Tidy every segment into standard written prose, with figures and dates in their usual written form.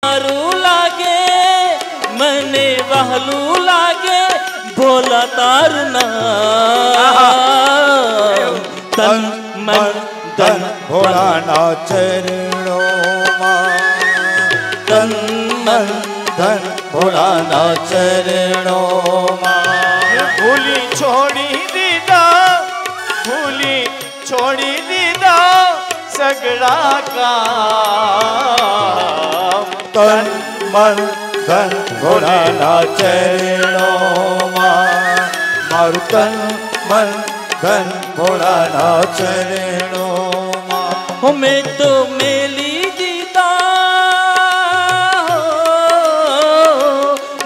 मारू लागे मने वहलू लागे भोला तारना तन मन धन भोला ना चरणों में तन मन धन भोला ना चरणों में भूली छोड़ी दीदा भूली छोड़ी दीदा सगड़ा का तन मन धन भोला ना चरणों में मारू तन मन धन भोला ना चरणों में मैं तो मेली जीता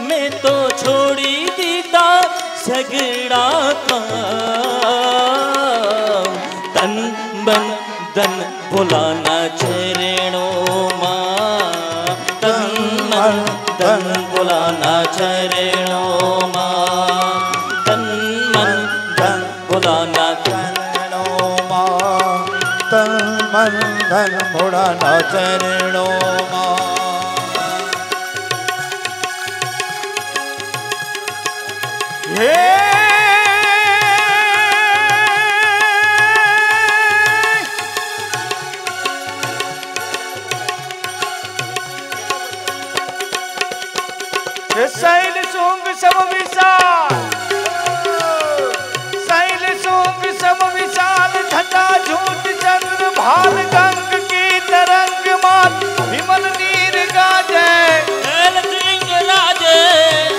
मैं तो छोड़ी दीता सगड़ा का तन मन धन भोला ना चरणों मां तन मन धन भोला ना चरणों मां तन मन धन भोला ना चरणों में तन मन धन भोला ना चरणों में शैल सूंग सब विशाल शैल सूंग सब विशाल घटा झूठ चंद्र भाल गंग की तरंग मात विमल नीर गाजे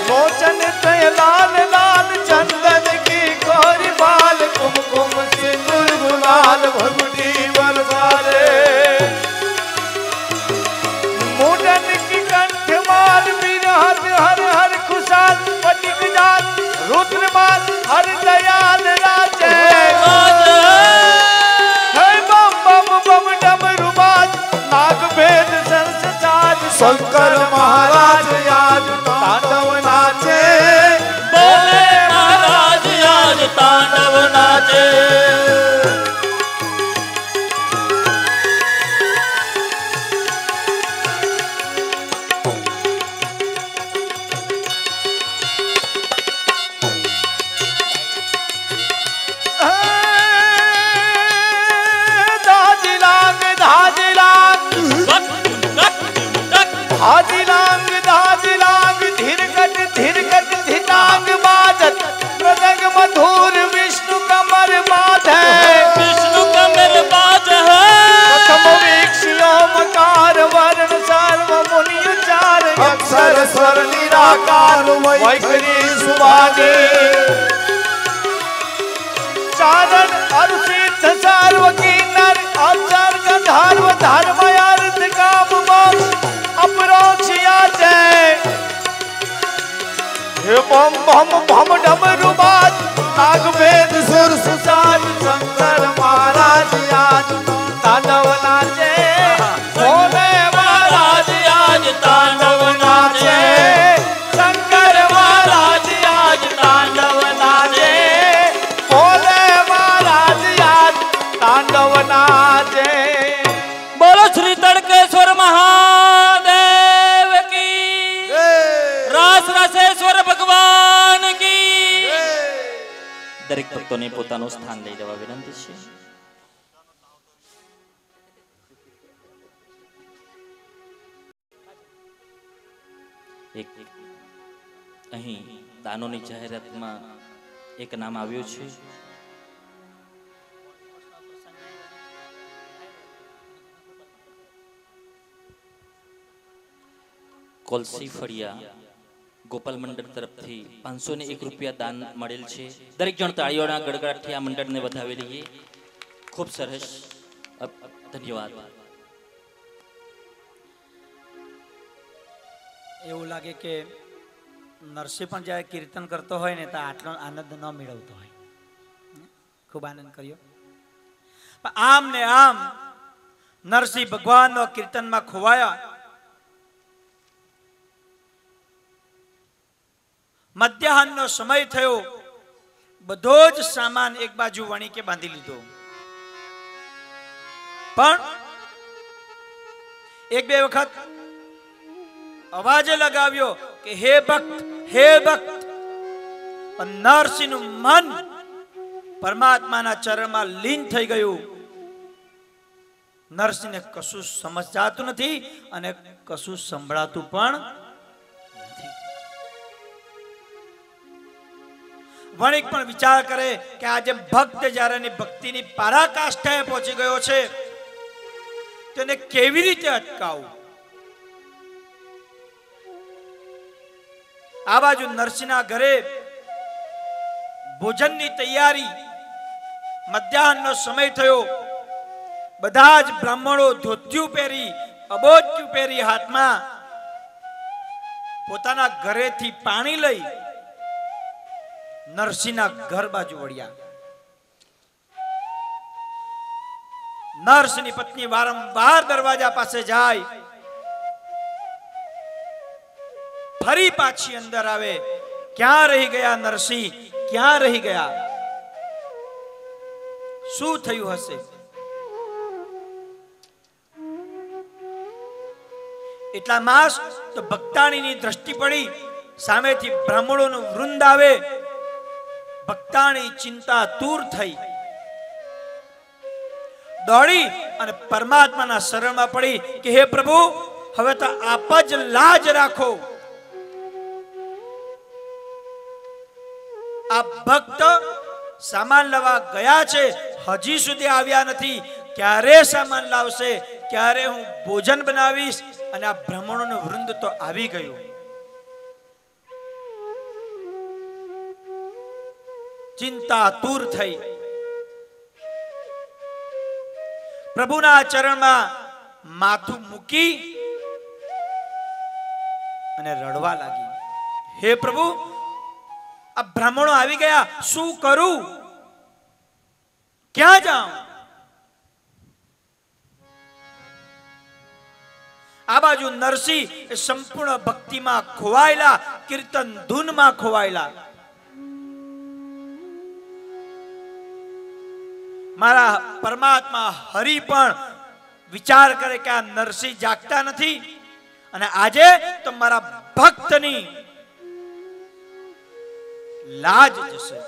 मोचन तय लाल लाल चंदन की गौरी बाल कुमकुम सिंदूर गुलाल भगुटी बरसारे मुंडन की कंठ माल बिरहत हर हर खुशाल पटिक जाल रुद्रमाल हर दयाल राजे है बम बम बम डमरू बाज नाग भेद संसार शंकर महाराज आज तांडव नाचे बोले महाराज आज तांडव नाचे धाजिलांग धाजिलांग धीरकट धीरकट धितांग बाजत मृदंग मधुर विष्णु कमर बाज है विष्णु कमर बाज है प्रथम वीक्ष्योमकार वर्ण सर्व मुनि उच्चार अक्षर स्वर निराकार वैखरी सुभागे चारण अरुषित सर्व किन्नर अक्षर गंधर्व धर्म अर्थ काम मोक्ष अपरोक्षिया जय हे बम बम बम डमरू बाज नाग वेद सुर सुसाज शंकर महाराज आज तांडव नाचे भोले महाराज आज तांडव नाचे शंकर महाराज आज तांडव नाचे भोले महाराज आज तांडव नाचे बोलो श्री तड़केश्वर महादेव की रास रसेश्वर भगवान की दरेक ભક્તોને પોતાનું સ્થાન લઈ જવા વિનંતી છે એક અહીં દાનોની જાહેરાતમાં એક નામ આવ્યું છે કોલસી ફળિયા ગોપાલ મંડળ તરફથી 501 રૂપિયા દાન મળેલ છે દરેક જણ તાળીઓના ગડગડાટથી આ મંડળને વધાવી લઈએ ખૂબ સરસ ધન્યવાદ એવું લાગે કે નરસિંહ પણ જ્યારે કીર્તન કરતો હોય ને તો આટલો આનંદ ન મેળવતો હોય ખૂબ આનંદ કર્યો આમ ને આમ નરસિંહ ભગવાનનો કીર્તનમાં ખોવાયા મધ્યાહનનો સમય થયો બધો જ સામાન એક બાજુ વણીકે બાંધી લીધો પણ એક બે વખત અવાજે લગાવ્યો કે હે ભક્ત, હે ભક્ત. નરસિંહનું મન પરમાત્માના ચરણમાં લીન થઈ ગયું. નરસિંહને કશું સમજાતું નથી અને કશું સંભળાતું પણ નથી. વણિક પણ વિચાર કરે કે આજે ભક્ત જ્યારે એની ભક્તિની પરાકાષ્ઠાએ પહોંચી ગયો છે તેને કેવી રીતે અટકાવવું. આ બાજુ નરસિંહના ઘરે ભોજનની તૈયારી, મધ્યાહનનો સમય થયો. બધા જ બ્રાહ્મણો ધોતિયું પહેરી, અબોચ્યું પહેરી, હાથમાં પોતાના ઘરેથી પાણી લઈ નરસિંહના ઘર બાજુ વળ્યા. નરસિંહની પત્ની વારંવાર દરવાજા પાસે જાય, ફરી પાછી અંદર આવે. ક્યાં રહી ગયા નરસિંહ, ક્યાં રહી ગયા? શું થયું હશે? એટલા માસ તો ભક્તાણીની દ્રષ્ટિ પડી. સામેથી બ્રાહ્મણોનું વૃંદ આવે. ભક્તાણી ચિંતાતુર થઈ, દોડી અને પરમાત્માના શરણમાં પડી કે હે પ્રભુ, હવે તો આપ જ લાજ રાખો. આ ભક્ત સામાન લેવા ગયા છે, હજી સુધી આવ્યા નથી. ક્યારે સામાન લાવશે? ક્યારે હું ભોજન બનાવીશ? અને આ બ્રાહ્મણોનું વૃંદ તો આવી ગયું. ચિંતાતુર થઈ પ્રભુના ચરણમાં માથું મૂકી અને રડવા લાગી. હે પ્રભુ, આ બ્રાહ્મણો આવી ગયા, શું કરું? ક્યાં જાઉં? આ બાજુ નરસિંહ સંપૂર્ણ ભક્તિમાં ખોવાયેલા, કીર્તન ધૂનમાં ખોવાયેલા. મારા પરમાત્મા હરિ પણ વિચાર કરે કે આ નરસિંહ જાગતા નથી અને આજે તો મારા ભક્તની લાજ જશે.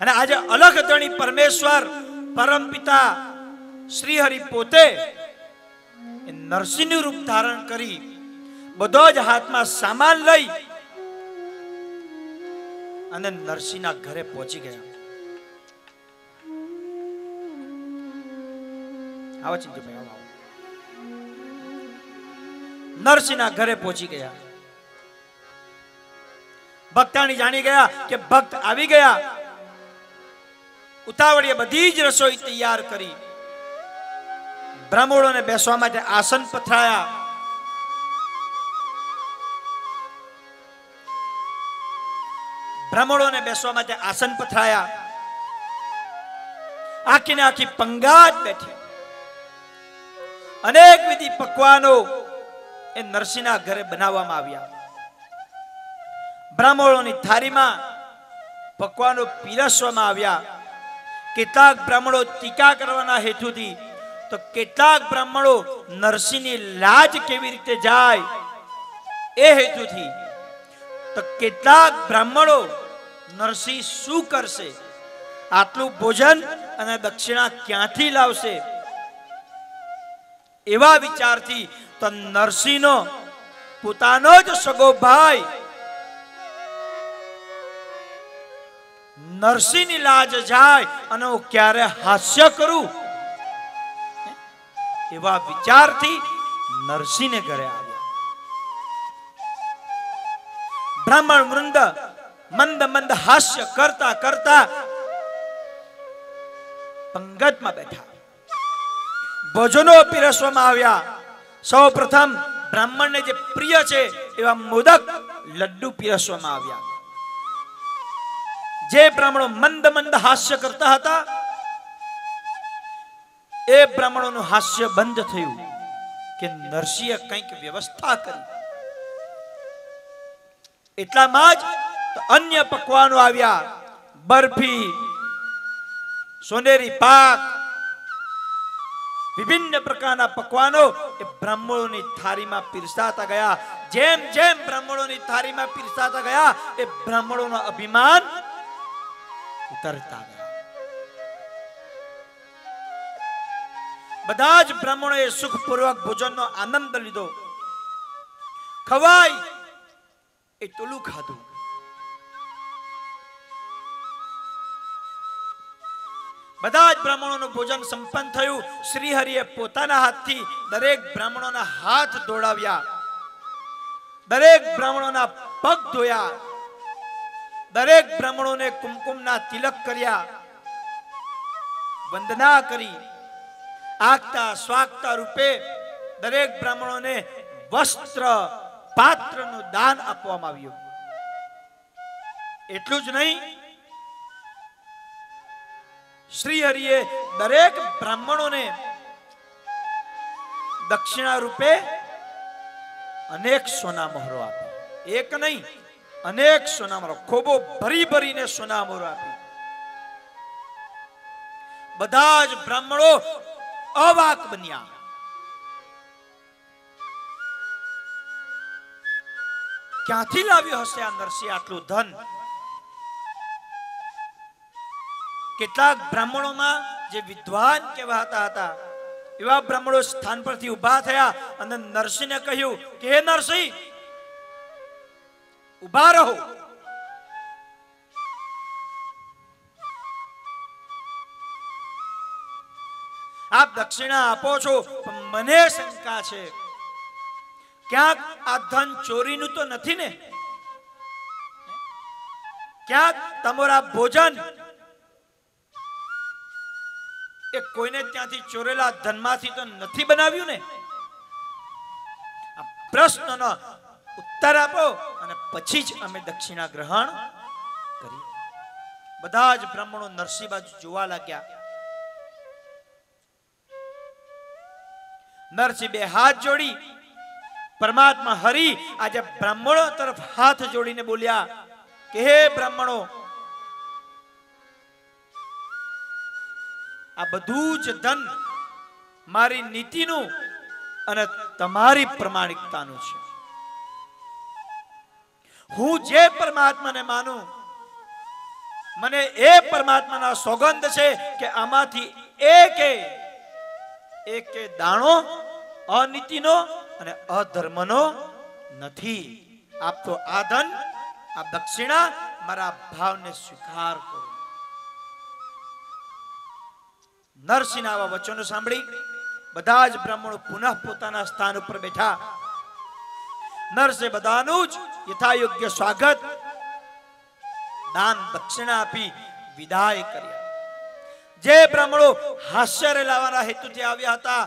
અને આજે અલખ ધણી પરમેશ્વર પરમપિતા શ્રી હરિ પોતે નરસિંહનું રૂપ ધારણ કરી બધો જ હાથમાં સામાન લઈ અને નરસિંહના ઘરે પહોંચી ગયા. આવો ચિંતભાઈ, આવો. નરસિંહના ઘરે પહોંચી ગયા. ભક્તાણી જાણી ગયા કે ભક્ત આવી ગયા. ઉતાવળીએ બધી જ રસોઈ તૈયાર કરી. બ્રાહ્મણોને બેસવા માટે આસન પથરાયા. બ્રાહ્મણોને બેસવા માટે આસન પથરાયા. આખી ને આખી પંગાત બેઠી. અનેક વિધિ પકવાનો એ નરસિંહના ઘરે બનાવવામાં આવ્યા. બ્રાહ્મણોની થાળીમાં પકવાનો પીરસવામાં આવ્યા. કેટલાક બ્રાહ્મણો ટીકા કરવાના હેતુથી, તો કેટલાક બ્રાહ્મણો નરસિંહની લાજ કેવી રીતે જાય એ હેતુથી, તો કેટલાક બ્રાહ્મણો નરસિંહ શું કરશે, આટલું ભોજન અને દક્ષિણા ક્યાંથી લાવશે, એવા વિચારથી તો નરસિંહનો પોતાનો જ સગો ભાઈ નરસિંહની લાજ જાય અને હું ક્યારે હાસ્ય કરું, એવા વિચારથી નરસિંહને ઘરે આવ્યા. બ્રાહ્મણ વૃંદ મંદ મંદ હાસ્ય કરતા કરતા પંગતમાં બેઠા. ભોજનો પીરસવામાં આવ્યા. સૌ પ્રથમ બ્રાહ્મણને જે પ્રિય છે એવા મોદક લડ્ડુ પીરસવામાં આવ્યા. જે બ્રાહ્મણો મંદ મંદ હાસ્ય કરતા હતા એ બ્રાહ્મણોનું હાસ્ય બંધ થયું કે નરસિંહે કંઈક વ્યવસ્થા કરી. એટલામાં જ અન્ય પકવાનો આવ્યા. બરફી, સોનેરી પાક, વિભિન્ન પ્રકારના પકવાનો એ બ્રાહ્મણોની થાળીમાં પીરસાતા ગયા. જેમ જેમ બ્રાહ્મણોની થાળીમાં પીરસાતા ગયા એ બ્રાહ્મણોનો અભિમાન ઉતરતા ગયા. બધા જ બ્રાહ્મણોએ સુખપૂર્વક ભોજનનો આનંદ લીધો. ખવાય એ તોલું ખાધું. બધા જ બ્રાહ્મણોનું ભોજન સંપન્ન થયું. શ્રીહરિએ પોતાના હાથથી દરેક બ્રાહ્મણોના હાથ ધોળાવ્યા, દરેક બ્રાહ્મણોના પગ ધોયા, દરેક બ્રાહ્મણોને કુમકુમના તિલક કર્યા, વંદના કરી. આગતા સ્વાગતા રૂપે દરેક બ્રાહ્મણોને વસ્ત્ર પાત્રનું દાન આપવામાં આવ્યું. એટલું જ નહીં, શ્રીહરિએ દરેક બ્રાહ્મણોને દક્ષિણા રૂપે અનેક સોના મોહરો આપી. એક નહીં, અનેક સોના મોહરો, ખોબો ભરી ભરીને સોના મોહરો આપી. બધા જ બ્રાહ્મણો અવાક બન્યા. ક્યાંથી લાવ્યો હશે આ નરસિંહ આટલું ધન? કેટલાક બ્રાહ્મણોમાં જે વિદ્વાન કહેવાતા હતા એવા બ્રાહ્મણો સ્થાન પરથી ઉભા થયા અને નરસિંહને કહ્યું કે હે નરસિંહ, ઉભા રહો. આપ દક્ષિણા આપો છો, પણ મને શંકા છે, ક્યાંક આ ધન ચોરીનું તો નથી ને? ક્યાંક તમારા ભોજન એ કોઈને ત્યાંથી ચોરેલા ધનમાંથી તો નથી બનાવ્યું ને? આ પ્રશ્નનો ઉત્તર આપો અને પછી જ અમે દક્ષિણા ગ્રહણ કરી. બધા જ બ્રાહ્મણો નરસિંહ બાજુ જોવા લાગ્યા. નરસિંહ બે હાથ જોડી પરમાત્મા હરિ આજે બ્રાહ્મણો તરફ હાથ જોડીને બોલ્યા કે હે બ્રાહ્મણો, આ બધું જ ધન મારી નીતિનું અને તમારી પ્રમાણિકતાનું છે. હું જે પરમાત્માને માનું, મને એ પરમાત્માના સોગંદ છે કે આમાંથી એક દાણો અનીતિનો અને અધર્મનો નથી. આપ તો આ ધન, આ દક્ષિણા મારા ભાવને સ્વીકાર કરો. નરસિંહના આવા વચનો સાંભળી બધા જ બ્રાહ્મણો પુનઃ પોતાના સ્થાન ઉપર બેઠા. નરસિંહ બધાનું જ યથાયોગ્ય સ્વાગત, દાન દક્ષિણા આપી વિદાય કર્યા. જે બ્રાહ્મણો હાસ્ય લાવવાના હેતુથી આવ્યા હતા,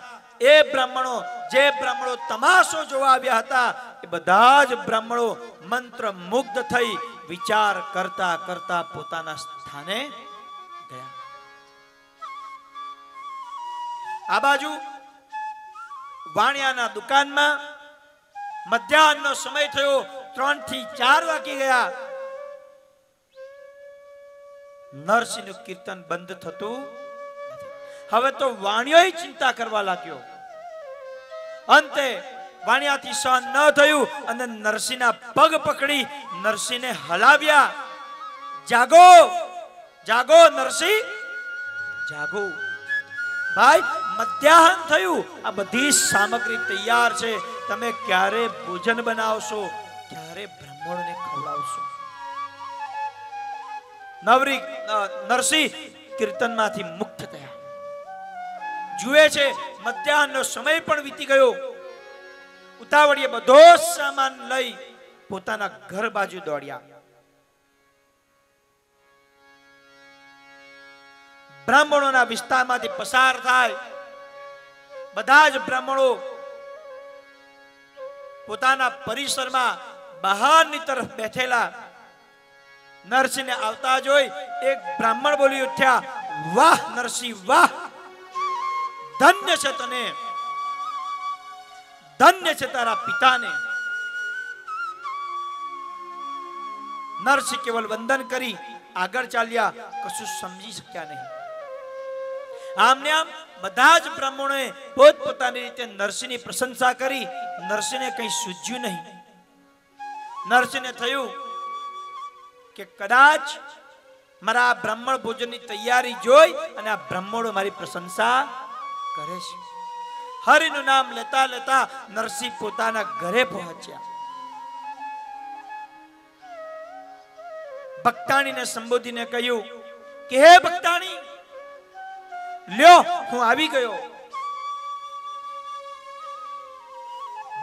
એ બ્રાહ્મણો, જે બ્રાહ્મણો તમાશો જોવા આવ્યા હતા, એ બધા જ બ્રાહ્મણો મંત્ર મુગ્ધ થઈ વિચાર કરતા કરતા પોતાના સ્થાને ગયા. આ બાજુ વાણિયાના દુકાનમાં મધ્યાહનનો સમય થયો. 3 થી 4 વાગી ગયા. નરસિંહનું કીર્તન બંધ થતું નથી. હવે તો વાણિયો ચિંતા કરવા લાગ્યો. અંતે વાણિયાથી સહન ન થયું અને નરસિંહના પગ પકડી નરસિંહને હલાવ્યા. જાગો, જાગો નરસિંહ, જાગો. ભાઈ, મધ્યાહન થયું, આ બધી સામગ્રી તૈયાર છે. તમે ક્યારે ભોજન બનાવશો, ક્યારે બ્રાહ્મણોને ખવડાવશો? નરસિંહ કીર્તનમાંથી મુક્ત થયા. જુએ છે મધ્યાહનનો સમય પણ વીતી ગયો. ઉતાવળીએ બધો સામાન લઈ પોતાના ઘર બાજુ દોડ્યા. બ્રાહ્મણોના વિસ્તારમાંથી પસાર થાય. બધા જ બ્રાહ્મણો પોતાના પરિસરમાં બહારની તરફ બેઠેલા. નરસિંહને આવતા જોઈ એક બ્રાહ્મણ બોલી ઉઠ્યા, વાહ નરસિંહ, વાહ, ધન્ય છે તને, ધન્ય છે તારા પિતાને. નરસિંહ કેવલ વંદન કરી આગળ ચાલ્યા, કશું સમજી શક્યા નહીં. આમને આમ બધા જ બ્રાહ્મણોએ પોતપોતાની રીતે નરસિંહની પ્રશંસા કરી. નરસિંહને કંઈ સૂઝ્યું નહીં. નરસિંહને થયું કે કદાચ મારા બ્રાહ્મણ ભોજનની તૈયારી જોઈ અને આ બ્રાહ્મણો મારી પ્રશંસા કરે છે. હરિનું નામ લેતા લેતા નરસિંહ પોતાના ઘરે પહોંચ્યા. ભક્તાણીને સંબોધીને કહ્યું કે હે ભક્તાણી, લ્યો હું આવી ગયો.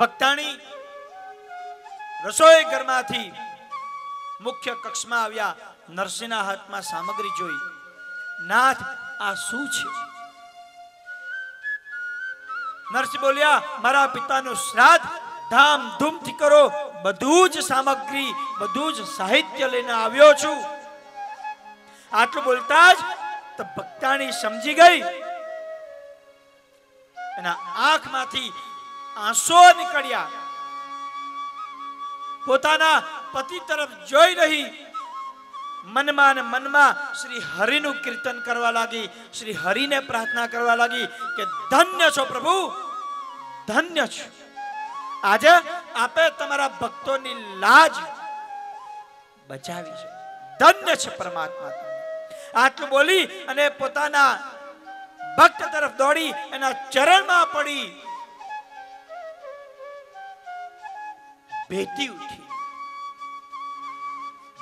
ભક્તાણી રસોઈ ઘરમાંથી મુખ્ય કક્ષમાં આવ્યા. નરસિંહના હાથમાં સામગ્રી જોઈ. નાથ, આ શું છે? નરસિંહ બોલ્યા, મારા પિતાનું શ્રાદ્ધ ધામધૂમથી કરો. બધું જ સામગ્રી, બધું જ સાહિત્ય લઈને આવ્યો છું. આટલું બોલતા જ તો ભક્તાણી સમજી ગઈ. એના આંખમાંથી આંસુ નીકળ્યા. પોતાના પતિ તરફ જોઈ રહી. મનમાં ને મનમાં શ્રી હરિનું કીર્તન કરવા લાગી. શ્રી હરિને પ્રાર્થના કરવા લાગી કે ધન્ય છો પ્રભુ, ધન્ય છો. આજે આપે તમારા ભક્તોની લાજ બચાવી છે. ધન્ય છે પરમાત્મા. આટલું બોલી અને પોતાના ભક્ત તરફ દોડી એના ચરણમાં પડી ભેટી ઉઠી.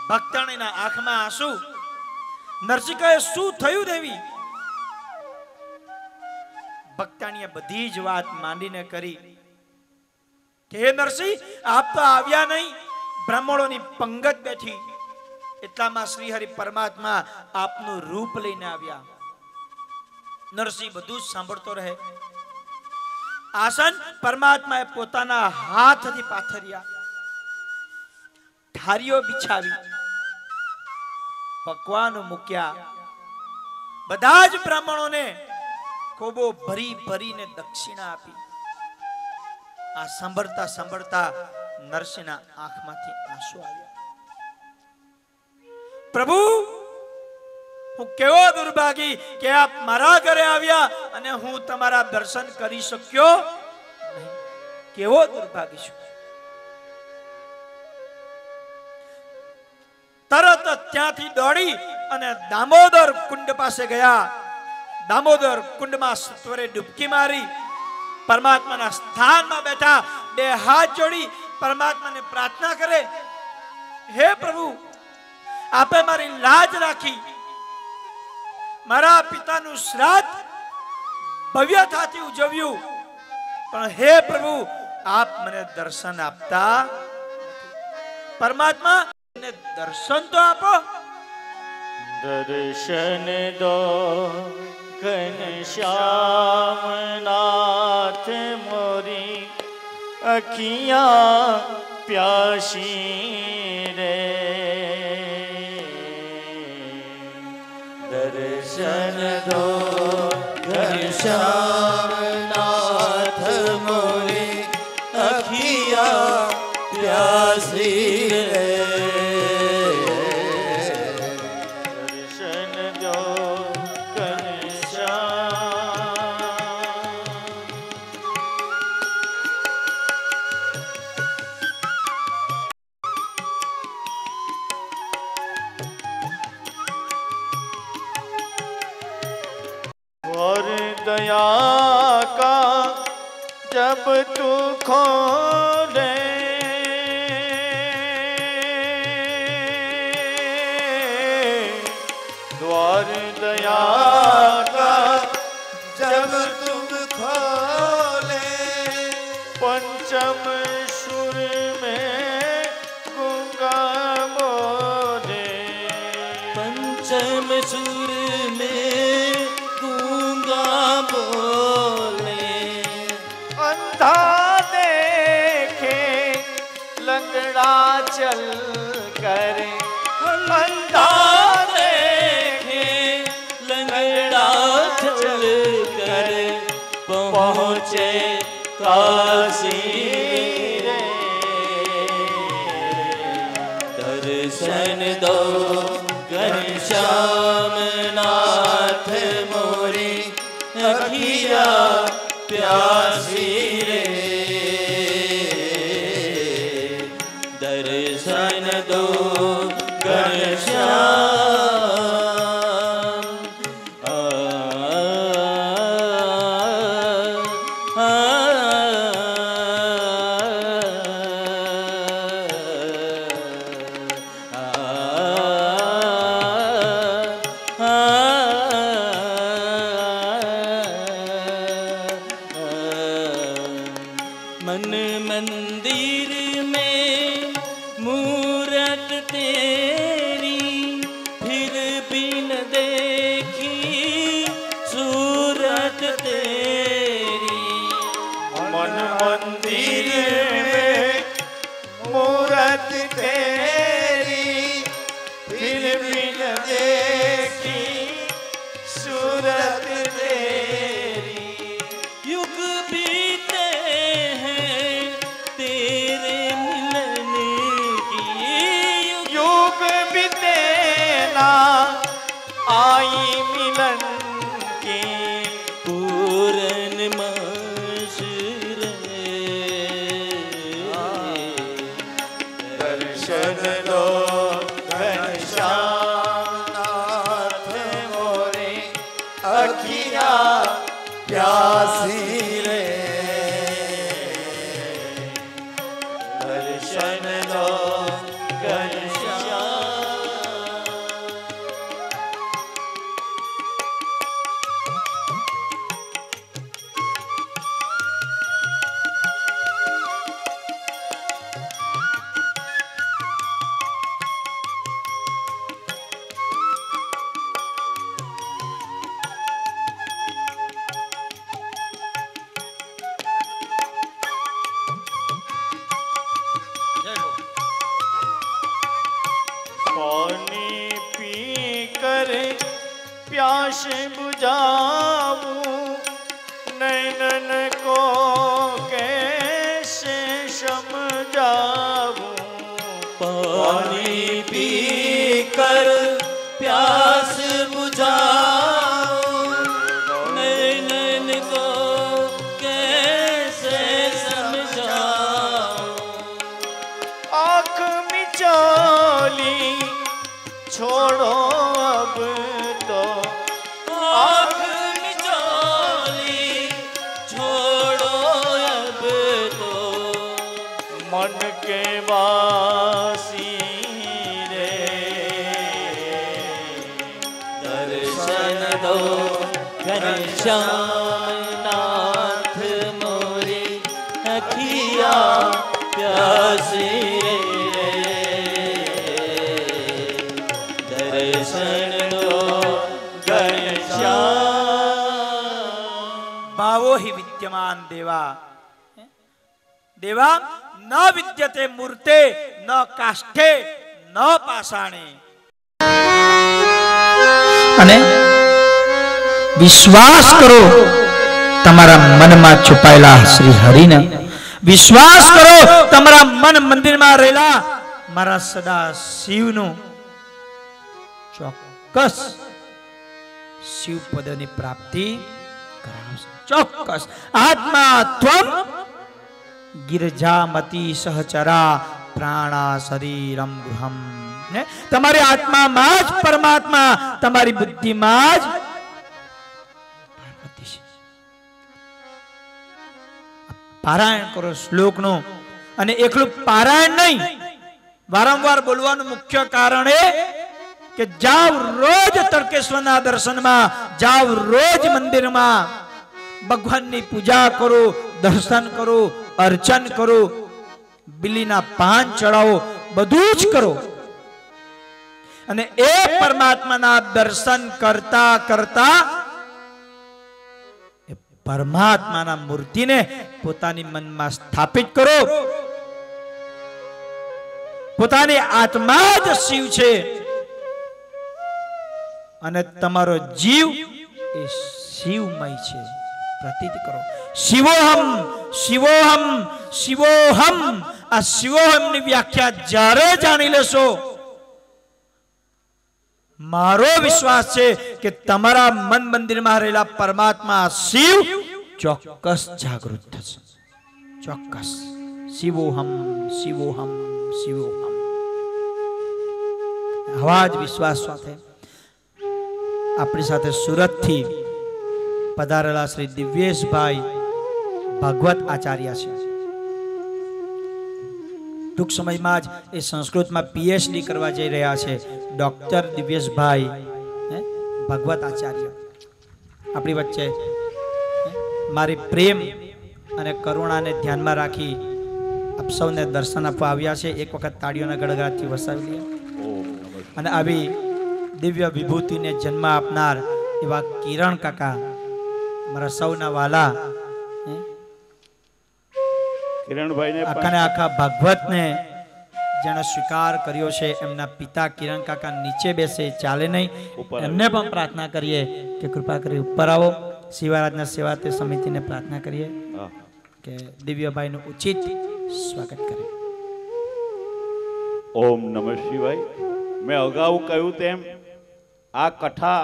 ભક્તાણીના આંખમાં આંસુ. નરસિંહ કહે, શું થયું દેવી? ભક્તાણીએ બધી જ વાત માંડીને કરી કે હે નરસિંહ, આપ તો આવ્યા નહીં, બ્રાહ્મણોની પંગત બેઠી. એટલામાં શ્રી હરિ પરમાત્મા આપનું રૂપ લઈને આવ્યા. નરસિંહ બધું જ સાંભળતો રહે. આસન પરમાત્માએ પોતાના હાથથી પાથર્યા. ઠારીઓ બિછાવી, પકવાનો મૂક્યા. બધા જ બ્રાહ્મણોને કોબો ભરી ભરીને દક્ષિણા આપી. આ સાંભળતા સાંભળતા નરસિંહના આંખમાંથી આંસુ આવ્યા. પ્રભુ, હું કેવો દુર્ભાગી કે આપ મારા ઘરે આવ્યા અને હું તમારા દર્શન કરી શક્યો નહીં. કેવો દુર્ભાગી છું. તરત ત્યાંથી દોડી અને દામોદર કુંડ પાસે ગયા. દામોદર કુંડમાં સત્વરે ડૂબકી મારી પરમાત્માના સ્થાનમાં બેઠા. બે હાથ જોડી પરમાત્માને પ્રાર્થના કરે, હે પ્રભુ, આપે મારી લાજ રાખી. મારા પિતાનું શ્રાદ્ધ ભવ્યતાથી ઉજવ્યું, પણ હે પ્રભુ, આપ મને દર્શન આપતા. પરમાત્મા, દર્શન તો આપો. દર્શન દો ઘનશ્યામ નાથ મોરી અખિયા પ્યાસી રે. દર્શન દો ઘનશ્યામ નાથ મોરી અખિયા પ્યાસી રે. दया का जब तू खोले द्वार, दया का जब तुम खोले पंचम सुर में गूंगा बोले. पंचम सुर में बोले. अंधा देखे लंगड़ा चल कर, अंधा देखे लंगड़ा चल कर पहुँचे काशी रे. दर्शन दो घनश्याम नाथ मोरी मन मंदिर में मूरत तेरी फिर भी न देखी सूरत तेरी। मन मंदिर में मूरत तेरी फिर भी न देखी सूरत तेरी। युग बीते हैं तेरे मिलन की, युग बीते ना आई मिलन की। पूरन मास रे दर्शन लो घनश्याम नाथ मोरे अखिया प्यासी रे। दर्शन लो घनश्याम। पानी पी कर प्यास बुझाऊं नैनन को कैसे समझाऊं। पानी पी कर प्यास बुझाऊं नैनन को कैसे समझाऊं। आँख मिचौली छोड़ो अब तो, आँख मिचौली छोड़ो अब तो। मन के वासी रे दर्शन दो घनश्याम नाथ मोरी अखिया प्यासी रे। दर्शन दो घनश्याम। भावो ही विद्यमान देवा। देवा न विद्यते मूर्ते न काष्ठे न पाषाणे। અને વિશ્વાસ કરો તમારા મનમાં છુપાયેલા શ્રી હરિને, વિશ્વાસ કરો તમારા મન મંદિરમાં રહેલા મારા સદા શિવનું, ચોક્કસ શિવ પદની પ્રાપ્તિ કરાવશે. ચોક્કસ આત્મા ત્વમ गिरजामती सहचरा प्राणा शरीरम गृहम. તમારી આત્મામાં જ પરમાત્મા, તમારી બુદ્ધિમાં જ પાર્વતી છે. પારાયણ કરો શ્લોકનું, અને એકલું પારાયણ નહીં, વારંવાર બોલવાનું મુખ્ય કારણ એ કે જાવ રોજ તર્કેશ્વરના દર્શનમાં, જાવ રોજ મંદિરમાં, ભગવાનની પૂજા કરો, દર્શન કરો, अर्चन करो, बिल्लीना पान चढ़ाओ, બધું જ કરો. અને એ પરમાત્માના દર્શન કરતા કરતા એ પરમાત્માના મૂર્તિને પોતાની મનમાં સ્થાપિત કરો. પોતાની આત્મા જ શિવ છે અને તમારો જીવ એ શિવમય છે. प्रतीत करो शिवोहम शिवोहम शिवोहम. आ शिवोहम ની વ્યાખ્યા જ્યારે જાણી લેશો, મારો વિશ્વાસ છે કે તમારા મન મંદિરમાં રહેલા પરમાત્મા શિવ ચોક્કસ જાગૃત થશે. ચોક્કસ शिवोहम शिवोहम शिवोहम. આવા જ વિશ્વાસ સાથે આપણી સાથે સુરત થી પધારેલા શ્રી દિવ્યેશભાઈ ભાગવત આચાર્ય છે. ટૂંક સમયમાં જ એ સંસ્કૃતમાં PhD કરવા જઈ રહ્યા છે. ડોક્ટર દિવ્યેશભાઈ ભાગવત આચાર્ય આપણી વચ્ચે મારી પ્રેમ અને કરુણાને ધ્યાનમાં રાખી આપ સૌને દર્શન આપવા આવ્યા છે. એક વખત તાળીઓના ગડગડાટથી વસાવી લઈએ. અને આવી દિવ્ય વિભૂતિને જન્મ આપનાર એવા કિરણ કાકા, મારા સૌના વાલા, કિરણભાઈને આખાને આખા ભાગવતને જેનો સ્વીકાર કર્યો છે, એમના પિતા કિરણ કાકા નીચે બેસે, ચાલે નહીં. એમને પણ પ્રાર્થના કરીએ કે કૃપા કરી ઉપર આવો. શિવારાધના સેવા તે સમિતિને પ્રાર્થના કરીએ કે દિવ્યભાઈનું ઉચિત સ્વાગત કરે. ઓમ નમઃ શિવાય. મેં અગાઉ કહ્યું તેમ આ કથા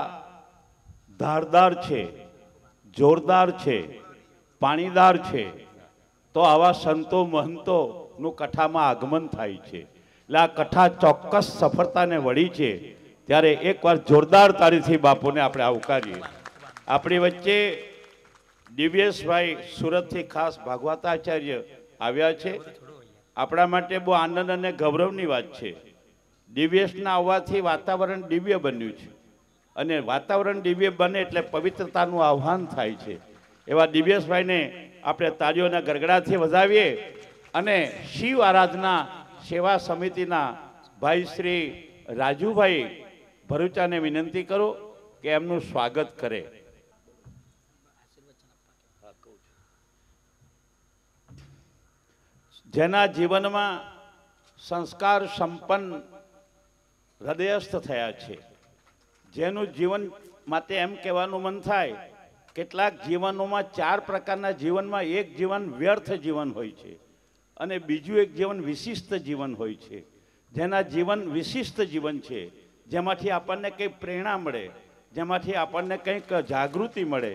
ધારદાર છે, જોરદાર છે, પાણીદાર છે. તો આવા સંતો મહંતોનું કથામાં આગમન થાય છે. એટલે આ કથા ચોક્કસ સફળતાને વળી છે. ત્યારે એકવાર જોરદાર તાળીથી બાપુને આપણે આવકારીએ. આપણી વચ્ચે દિવ્યેશભાઈ સુરતથી ખાસ ભાગવતાચાર્ય આવ્યા છે. આપણા માટે બહુ આનંદ અને ગૌરવની વાત છે. દિવ્યેશના આવવાથી વાતાવરણ દિવ્ય બન્યું છે. અને વાતાવરણ દિવ્ય બને એટલે પવિત્રતાનું આહ્વાન થાય છે. એવા દિવ્યેશભાઈને આપણે તાળીઓના ગરગડાથી વધાવીએ અને શિવ આરાધના સેવા સમિતિના ભાઈ શ્રી રાજુભાઈ ભરૂચાને વિનંતી કરો કે એમનું સ્વાગત કરે. જેના જીવનમાં સંસ્કાર સંપન્ન હૃદયસ્થ થયા છે, જેનું જીવન માટે એમ કહેવાનું મન થાય, કેટલાક જીવનોમાં 4 પ્રકારના જીવનમાં એક જીવન વ્યર્થ જીવન હોય છે અને બીજું એક જીવન વિશિષ્ટ જીવન હોય છે. જેના જીવન વિશિષ્ટ જીવન છે, જેમાંથી આપણને કંઈક પ્રેરણા મળે, જેમાંથી આપણને કંઈક જાગૃતિ મળે,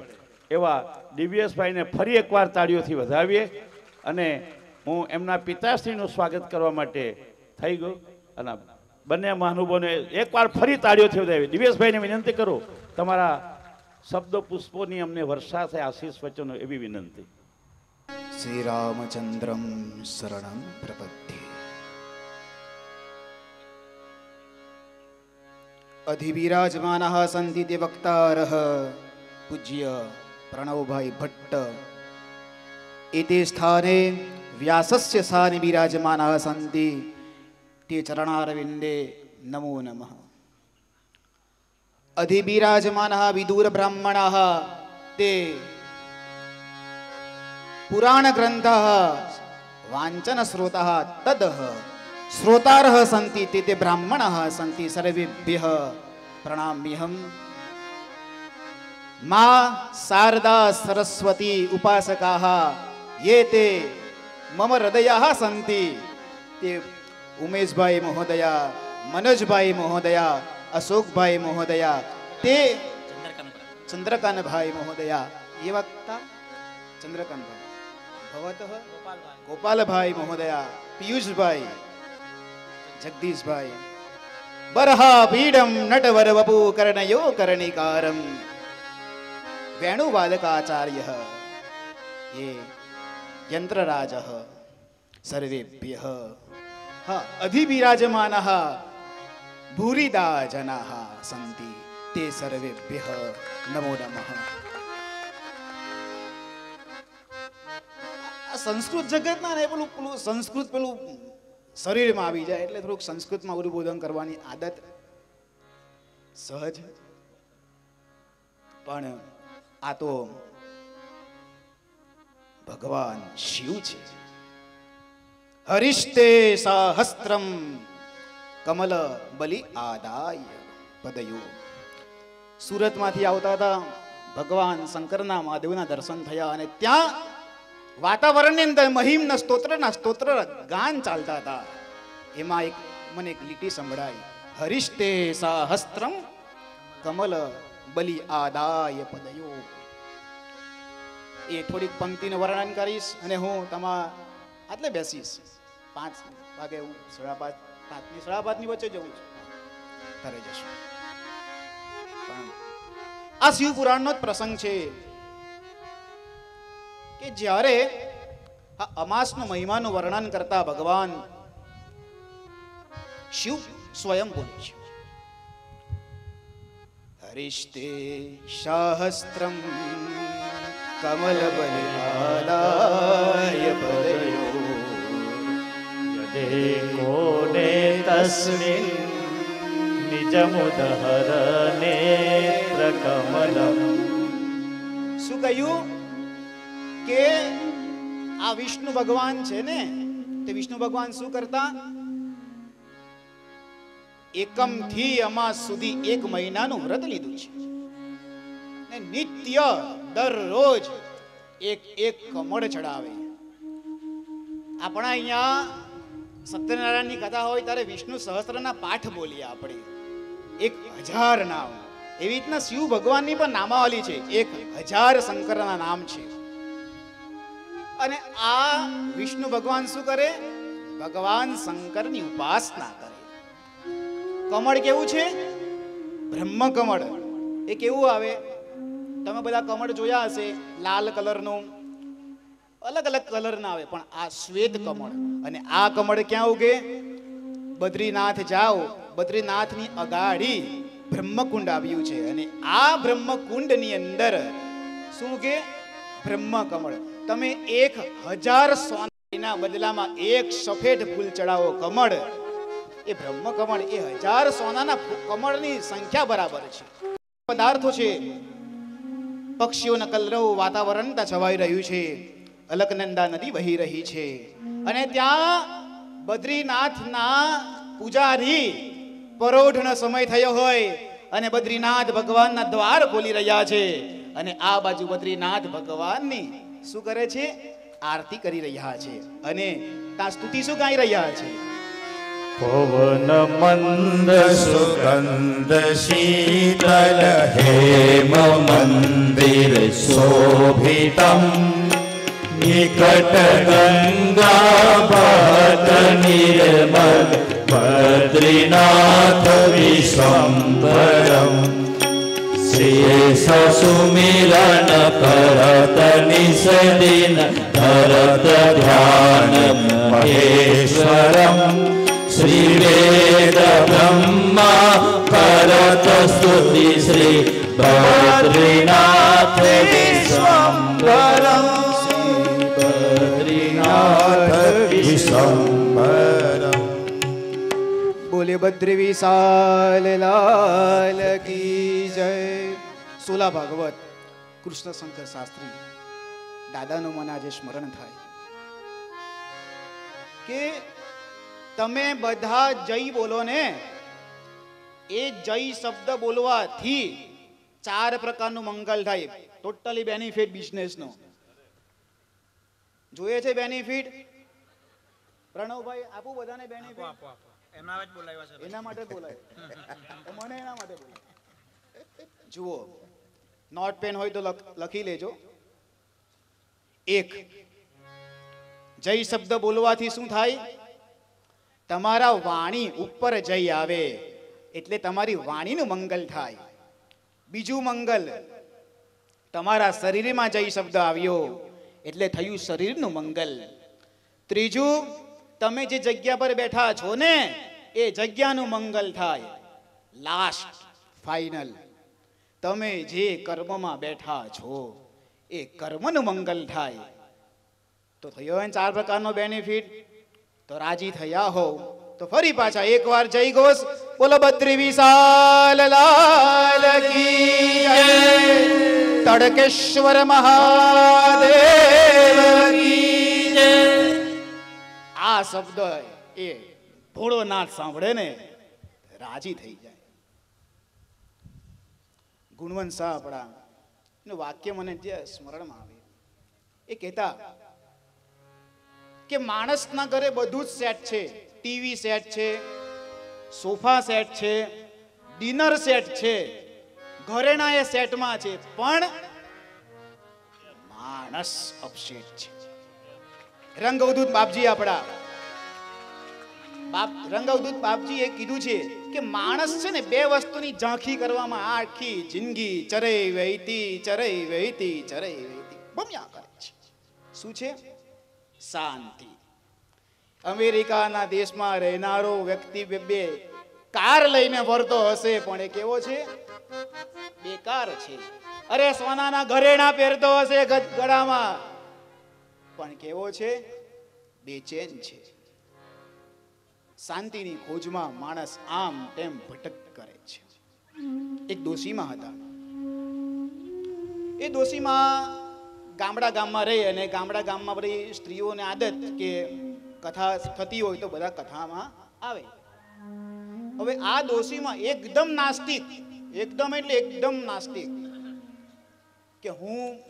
એવા દિવ્યેશભાઈને ફરી એકવાર તાળીઓથી વધાવીએ. અને હું એમના પિતાશ્રીનું સ્વાગત કરવા માટે થઈ ગયો અને બંને મહાનુભાવોને એકવાર ફરી તાળીઓથી વધાવી. દિવ્યેશભાઈને વિનંતી કરું, તમારા શબ્દો પુષ્પોની અમને વર્ષા થાય, આશીષ વચનો, એવી વિનંતી. શ્રી રામચંદ્રમ શરણં પ્રપદ્યે. અધિવિરાજમાનઃ સંતિ તે વક્તારઃ પૂજ્ય પ્રણવભાઈ ભટ્ટ એતે સ્થાને વ્યાસસ્ય સ્થાને વિરાજમાનઃ સંતિ તે ચરણારવિંદે નમો નમઃ. અધિવિરાજમાનઃ વિદુર બ્રાહ્મણઃ તે પુરાણ ગ્રંથઃ વાંચન શ્રોતઃ તદઃ શ્રોતારઃ સંતિ તે બ્રાહ્મણઃ સંતિ સર્વેભ્યઃ પ્રણામ્યહમ. મા શારદા સરસ્વતી ઉપાસકાઃ યે તે મમ હૃદયઃ સંતિ તે ઉમેશભાઈ મહોદયા, મનોજભાઈ મહોદયા, અશોકભાઈ મહોદયા, તે ચંદ્રકાંતભાઈ મહોદયા, ये वक्ता चंद्रकांतभाई भवतः गोपालभाई महोदया, पीयूषभाई, जगदीशभाई, बरहा पीडम नटवर वपु कर्णयो कर्णिकारम वेणुवादकाचार्य ये यंत्रराज सर्वेभ्यः अधिविराजमानः भूरिदा जनाः सन्ति ते सर्वेभ्यः नमो नमः. संस्कृत जगत ना ने पेलू संस्कृत पेलू शरीर में આવી જાય એટલે થોડુંક સંસ્કૃતમાં ઉદબોધન કરવાની આદત સહજ. પણ આ તો ભગવાન શિવ છે. હરિષ્તે સહસ્ત્રમ કમલ બલિ આદાય પદયો. સુરતમાંથી આવતા હતા ભગવાન શંકરના મહાદેવના દર્શન થયા અને ત્યાં વાતાવરણની અંદર મહિમના સ્તોત્ર ગાન ચાલતા હતા. એમાં એક મને એક લીટી સંભળાઈ, હરિષ્તે સહસ્ત્રમ કમલ બલિ આદાય પદયો. એ થોડીક પંક્તિનું વર્ણન કરીશ અને હું તમારા આટલે બેસીશ. 5 વાગે હું 5:30 વચ્ચે જવું છું, ત્યારે જશું. પણ આ શિવ પુરાણનો જ પ્રસંગ છે. કે જ્યારે આ અમાસનો મહિમાનું વર્ણન કરતા ભગવાન શિવ સ્વયં બોલે છે, હરિષ્તે સહસ્ત્રમ કમલ બલિહાલાય પદયો કોને તસ્મિન નિજમુદહર નેત્ર કમલમ. શું કહ્યું કે આ વિષ્ણુ ભગવાન છે ને, તે વિષ્ણુ ભગવાન શું કરતા? એકમ થી અમાસ સુધી 1 મહિનાનું વ્રત લીધું છે ને નિત્ય દરરોજ એક કમળ ચડાવે. આપણા અહીંયા સત્યનારાયણની કથા હોય ત્યારે વિષ્ણુ સહસ્ત્રના પાઠ બોલીએ આપણે 1000 નામ. એવી રીતના શિવ ભગવાનની પણ નામાવલી છે, 1000 શંકરના નામ છે. અને આ વિષ્ણુ ભગવાન શું કરે? ભગવાન શંકરની ઉપાસના કરે. કમળ કેવું છે? બ્રહ્મ કમળ. એ કેવું આવે? તમે બધા કમળ જોયા હશે, લાલ કલરનું, અલગ અલગ કલરના આવે, પણ આ શ્વેત કમળ. અને આ કમળ ક્યાં ઉગે? બદ્રીનાથ જાઓ, બદ્રીનાથની અગાડી બ્રહ્મકુંડ આવ્યું છે, અને આ બ્રહ્મકુંડની અંદર શું ઉગે? બ્રહ્મ કમળ. તમે 1000 સોનાના બદલામાં 1 સફેદ ફૂલ ચડાવો કમળ, એ બ્રહ્મ કમળ એ 1000 સોનાના કમળની સંખ્યા બરાબર છે. પદાર્થો છે, પક્ષીઓના કલરવ, વાતાવરણ છવાઈ રહ્યું છે, અલકનંદા નદી વહી રહી છે, અને ત્યાં બદ્રીનાથના પૂજારી પરોઢનો સમય થયો હોય અને બદ્રીનાથ ભગવાનના દ્વાર ખોલી રહ્યા છે, અને આ બાજુ બદ્રીનાથ ભગવાનની શું કરે છે? આરતી કરી રહ્યા છે, અને ત્યાં સ્તુતિ શું ગાઈ રહ્યા છે? પવન મંદ સુગંધ શીતલ હેમ મંદિર શોભિતમ નિકટ ગંગા બહત નિર્મલ બદ્રીનાથ વિશ્વંભરમ શેષ સુમિરન કરત નિષદિન ધરત ધ્યાન મહેશ્વરમ શ્રી વેદ બ્રહ્મા કરત સ્તુતિ શ્રી બદ્રીનાથ વિશ્વંભરમ બદ્રીનાથ વિશ્વંભરમ. બોલે બદ્રી વિશાલ લાલ કી જય. સોલા ભાગવત કૃષ્ણ શંકર શાસ્ત્રી દાદાનું મને આજે સ્મરણ થાય કે તમે બધા જય બોલો ને, એ જય શબ્દ બોલવાથી 4 પ્રકારનું મંગલ થાય. ટોટલી બેનિફિટ બિઝનેસનો જોઈએ છે. બેનિફિટ પ્રણવભાઈ આપું બધાને બેનિફિટ. એના માટે બોલાય, મને એના માટે બોલાય. જુઓ, નોટ પેન હોય તો લખી લેજો. 1, જય શબ્દ બોલવાથી શું થાય? તમારા વાણી ઉપર જય આવે, એટલે તમારી વાણીનું મંગલ થાય. બીજું મંગલ, તમારા શરીરમાં જય શબ્દ આવ્યો એટલે થયું શરીરનું મંગલ. ત્રીજું, તમે જે જગ્યા પર બેઠા છો ને, એ જગ્યાનું મંગલ થાય. લાસ્ટ ફાઇનલ, તમે જે કર્મમાં બેઠા છો એ કર્મનું મંગલ થાય. તો થયો ને 4 પ્રકારનો બેનિફિટ. તો રાજી થયા હો તો ફરી પાછા એકવાર જય ઘોષ બોલો બદ્રી વિશાલ લાલ કી જય. તડકેશ્વર મહાદેવ કી જય. આ શબ્દ એ ભોળોનાથ સાંભળે ને રાજી થઈ જાય. ગુણવંત શાહ આપણા એનું વાક્ય મને જે સ્મરણમાં આવે, એ કહેતા કે માણસના ઘરે બધું જ સેટ છે. ટીવી સેટ છે, સોફા સેટ છે, ડિનર સેટ છે, ઘરેણા એ સેટમાં છે, પણ માણસ અપસેટ છે. રંગઅવધૂત બાપજી આપણા રંગઅવધૂત બાપજી એ કીધું છે કે માણસ છે ને 2 વસ્તુની ઝાંખી કરવામાં આખી જિંદગી ચરે વહેતી બમ્યા કરે છે. શું છે? શાંતિ. અમેરિકાના દેશમાં રહેનારો વ્યક્તિ બે કાર લઈને ફરતો હશે પણ એ કેવો છે? બેકાર છે. અરે સોનાના ઘરેણા પહેરતો હશે ગળામાં પણ કેવો છે? બેચેન છે. શાંતિની ખોજમાં માણસ આમ તેમ ભટક કરે છે. એક ડોશીમાં હતા. એ ડોશીમાં ગામમાં રહી અને ગામમાં બધી સ્ત્રીઓને આદત કે કથા થતી હોય તો બધા કથામાં આવે. હવે આ ડોશીમાં એકદમ નાસ્તિક, એકદમ એટલે એકદમ નાસ્તિક કે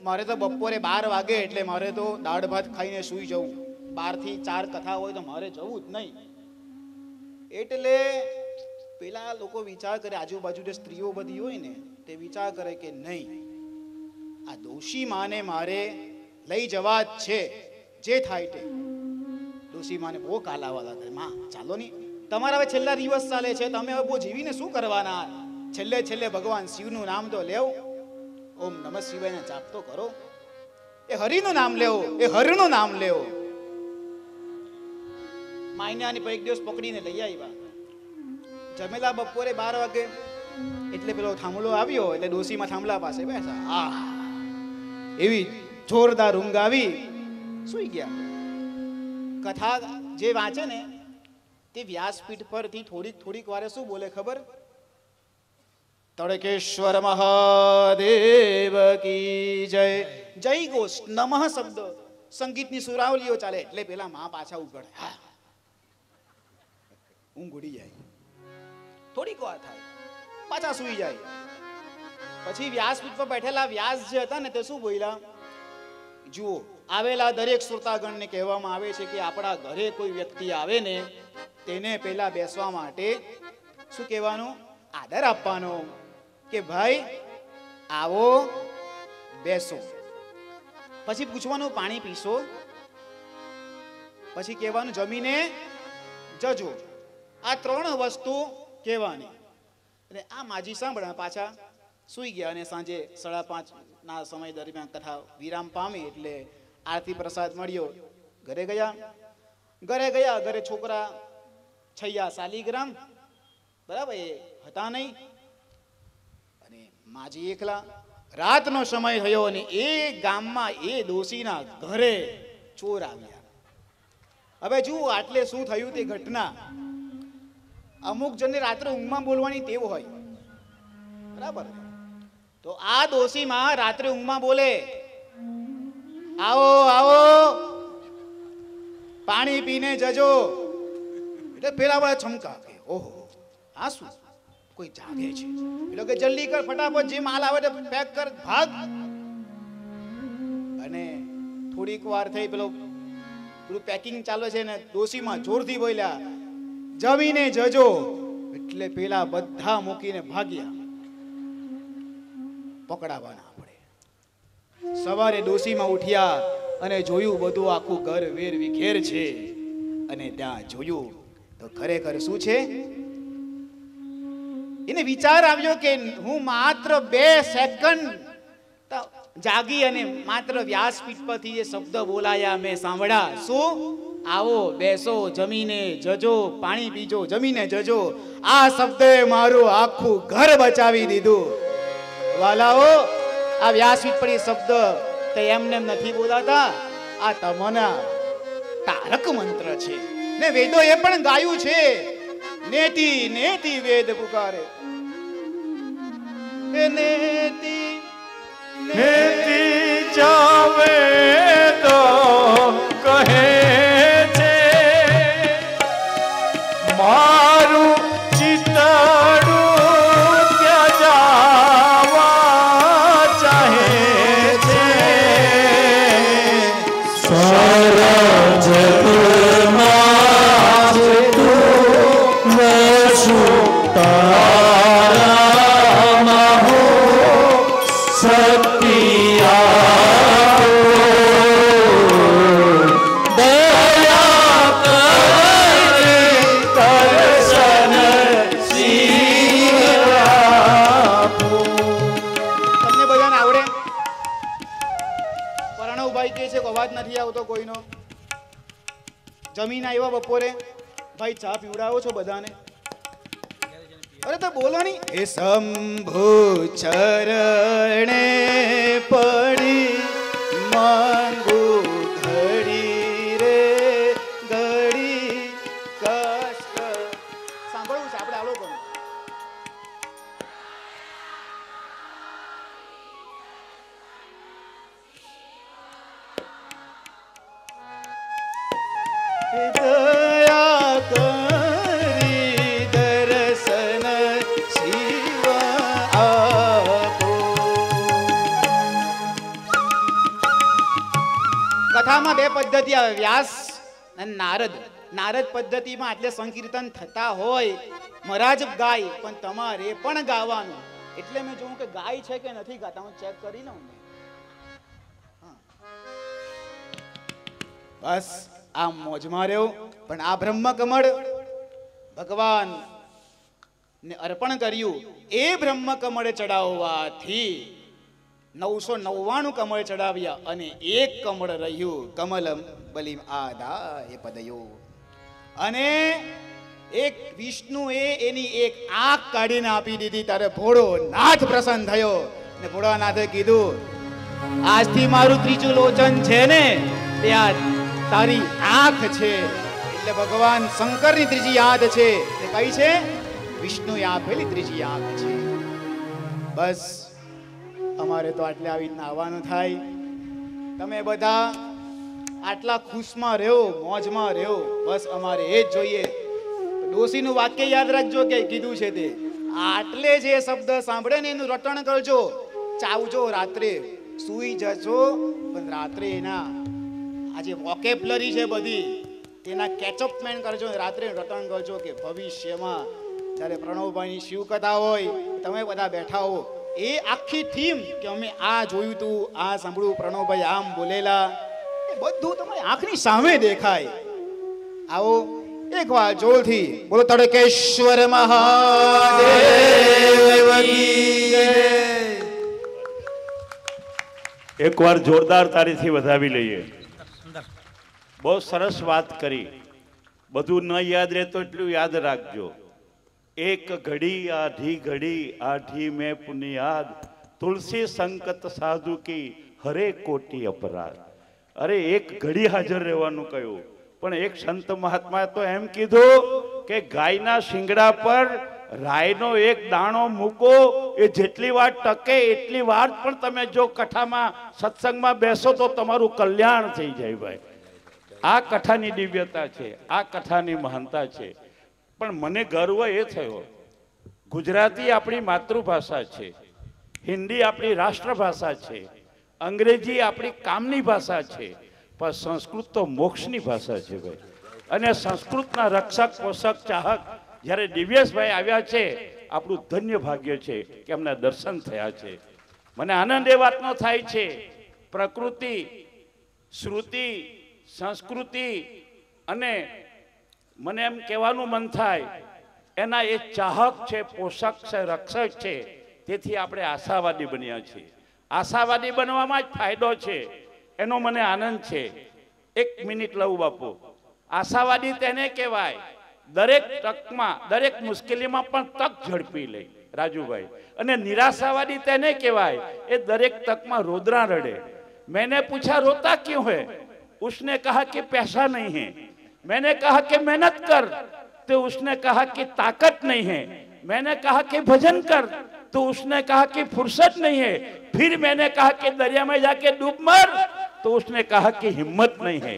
મારે તો બપોરે 12 વાગે એટલે મારે તો દાળ ભાત ખાઈને સૂઈ જવું. 12 થી 4 કથા હોય તો મારે જવું જ નહીં. એટલે પેલા લોકો વિચાર કરે, આજુબાજુ જે સ્ત્રીઓ બધી હોય ને તે વિચાર કરે કે નહીં, આ ડોશી માને મારે લઈ જવા જ છે, જે થાય તે. ડોશી માને બહુ કાલાવાલા કરે, માં ચાલો નહીં, તમારા હવે છેલ્લા દિવસ ચાલે છે, તમે હવે બહુ જીવીને શું કરવાના? છેલ્લે ભગવાન શિવનું નામ તો લેવો, ઓમ નમઃ શિવાયને જાપ તો કરો, એ હરિનું નામ લેવો, એ હરનું નામ લેવો. માયનાની પર એક દિવસ પકડીને લઈ આવ્યા. જમેલા બપોરે 12 વાગે એટલે પેલો થાંભલો આવ્યો એટલે ડોશીમાં થાંભલા પાસે બેસા. એવી જોરદાર ઊંઘ આવી, સૂઈ ગયા. કથા જે વાંચે ને તે વ્યાસપીઠ પરથી થોડીક વારે શું બોલે ખબર? તડકેશ્વર મહાદેવ કી જય. જય ઘોષ, નમઃ શબ્દ, સંગીતની સુરાવલીઓ ચાલે એટલે પેલા માં પાછા ઉઘડે, ઊંઘ ઉડી જાય. થોડીક વાર થાય પાછા સૂઈ જાય. પછી વ્યાસપીઠ પર બેઠેલા વ્યાસ જે હતા ને તે શું બોલ્યા? જુઓ, આવેલા દરેક શ્રોતાગણને કહેવામાં આવે છે કે આપણા ઘરે કોઈ વ્યક્તિ આવે ને તેને પહેલા બેસવા માટે શું કહેવાનું? આદર આપવાનો કે ભાઈ આવો, બેસો. પછી પૂછવાનું પાણી પીશો? પછી કહેવાનું જમીને જજો. આ 3 વસ્તુ કહેવાની. અને આ માજી સાંભળ્યા પાછા સૂઈ ગયા. અને સાંજે 5:30 ના સમય દરમિયાન કથા વિરામ પામી એટલે આરતી પ્રસાદ મળ્યો. ઘરે ગયા. ઘરે છોકરા છૈયા શાલીગ્રામ બરાબર એ હતા નહીં અને માજી એકલા. રાતનો સમય થયો અને એ ગામમાં એ ડોશીના ઘરે ચોર આવ્યા. હવે જુઓ આટલે શું થયું તે ઘટના. અમુક જણને રાત્રે ઊંઘમાં બોલવાની ટેવ હોય, બરાબર? તો આ ડોશીમાં રાત્રે ઊંઘમાં બોલે, આવો આવો પાણી પીને જજો. એટલે પેલા બધા છમકા કે ઓહો આ શું, કોઈ જાગે છે. એટલે કે જલ્દી કર, ફટાફટ જે માલ આવે તે પેક કર, ભાગ. અને થોડીક વાર થઈ પેલું પેકિંગ ચાલે છે ને ડોશીમાં જોરથી બોલ્યા, જમીને જજો. એટલે પેલા બધા મૂકીને ભાગ્યા, પકડાવાના પડે. સવારે ડોશીમાં ઉઠ્યા અને જોયું બધું આખું ઘર વેર વિખેર છે. અને ત્યાં જોયું તો ખરેખર શું છે? એને વિચાર આવ્યો કે હું માત્ર 2 સેકન્ડ જાગી અને માત્ર વ્યાસપીઠ પરથી એ શબ્દ બોલાયા મેં સાંભળ્યા. શું? આવો, બેસો, જમીને જજો, પાણી પીજો, જમીને જજો. આ શબ્દે મારું આખું ઘર બચાવી દીધું. વાલાઓ, આ વ્યાસપીઠ પર એ શબ્દ તે એમને નથી બોલાતા, આ તમના તારક મંત્ર છે. ને વેદો એ પણ ગાયું છે, નેતિ નેતિ વેદ પુકારે. નેતિ નેતિ જાવે તો કહે છે, મારું ચિતડું ત્યાં જાવા ચાહે છે. સરજ તુમાં તું વસું તારા મહો સત્યા જમીન આવ્યા બપોરે ભાઈ ચા પીવડાવો છો બધાને? અરે તો બોલો નહીં. એ શંભુ ચરણે પડી માંગુ ઘડી રે ઘડી કષ્ટ. સાંભળવું છે આપણે આ લોકો. દયા કરી દર્શન શિવ આપો. કથામાં બે પદ્ધતિ આવે, વ્યાસ અને નારદ. નારદ પદ્ધતિમાં એટલે સંકીર્તન થતા હોય મહારાજ ગાય, પણ તમારે પણ ગાવાનું. એટલે મેં જોઉં કે ગાય છે કે નથી ગાતા, હું ચેક કરી લઉં ને. બસ આ મોજમાં રહ્યો. પણ આ બ્રહ્મ કમળ ભગવાન ને અર્પણ કર્યું, એ બ્રહ્મ કમળે ચડાવવાથી 999 કમળ ચડાવ્યા અને એક કમળ રહ્યું. કમલ બલિ આદાય પદયો. અને એક વિષ્ણુએ એની એક આંખ કાઢીને આપી દીધી. ત્યારે ભોળોનાથ પ્રસન્ન થયો ને ભોળાનાથે કીધું, આજથી મારું ત્રીજું લોચન છે ને તે આ તારી આંખ છે. એટલે ભગવાન શંકરની ત્રીજી યાદ છે. એ કઈ છે? વિષ્ણુએ આપેલી ત્રીજી આંખ છે. બસ અમારે તો આટલે આવી રીતના આવવાનું થાય. તમે બધા આટલા ખુશમાં રહ્યો, મોજમાં રહ્યો. બસ અમારે એ જ જોઈએ. ડોશીનું વાક્ય યાદ રાખજો કે કીધું છે તે, આટલે જે શબ્દ સાંભળે ને એનું રટણ કરજો. ચાવજો, રાત્રે સૂઈ જશો પણ રાત્રે એના આ જે વોકેબ્યુલરી છે બધી તેના કેચઅપમેન્ટ કરજો. રાત્રે રટણ કરજો કે ભવિષ્યમાં જ્યારે પ્રણવભાઈની શિવકથા હોય, તમે બધા બેઠા હો, એ આખી થીમ કે અમે આ જોયું તું, આ સાંભળ્યું, પ્રણવભાઈ આમ બોલેલા, એ બધું તમારી આંખની સામે દેખાય. આવો એકવાર જોરથી બોલો તડકેશ્વર મહાદેવ કી જય. એકવાર જોરદાર તારીથી વધાવી લઈએ. બહુ સરસ વાત કરી. બધું ન યાદ રહે તો એટલું યાદ રાખજો. એક ઘડી આઢી મેં પુનિયાદ, તુલસી સંકટ સાધુ કી હરે કોટી અપરાધ. અરે એક ઘડી હાજર રહેવાનું કહ્યું, પણ એક સંત મહાત્માએ તો એમ કીધું કે ગાયના શિંગડા પર રાયનો એક દાણો મૂકો, એ જેટલી વાર ટકે એટલી વાર પણ તમે જો કથામાં સત્સંગમાં બેસો તો તમારું કલ્યાણ થઈ જાય. ભાઈ આ કથાની દિવ્યતા છે, આ કથાની મહાનતા છે. પણ મને ગર્વ એ થયો, ગુજરાતી આપણી માતૃભાષા છે, હિન્દી આપણી રાષ્ટ્રભાષા છે, અંગ્રેજી આપણી કામની ભાષા છે, પણ સંસ્કૃત તો મોક્ષની ભાષા છે ભાઈ. અને સંસ્કૃતના રક્ષક પોષક ચાહક જ્યારે દિવ્યેશભાઈ આવ્યા છે, આપણું ધન્ય ભાગ્ય છે કે એમના દર્શન થયા છે. મને આનંદ એ વાતનો થાય છે, પ્રકૃતિ, શ્રુતિ, સંસ્કૃતિ અને મને એમ કહેવાનું મન થાય એના એ ચાહક છે, પોષક છે, રક્ષક છે. તેથી આપણે આશાવાદી બન્યા છીએ. આશાવાદી બનવામાં જ ફાયદો છે, એનો મને આનંદ છે. એક મિનિટ લઉં બાપુ. આશાવાદી તેને કહેવાય દરેક તકમાં, દરેક મુશ્કેલીમાં પણ તક ઝડપી લે રાજુભાઈ. અને નિરાશાવાદી તેને કહેવાય એ દરેક તકમાં રોદરા રડે. मैंने पूछा रोता क्यों है? उसने कहा कि पैसा नहीं है. मैंने कहा कि मेहनत कर, तो उसने कहा कि ताकत नहीं है. मैंने कहा कि भजन कर, तो उसने कहा कि फुर्सत नहीं है. फिर मैंने कहा कि दरिया में जाके डूब मर, तो उसने कहा कि हिम्मत नहीं है.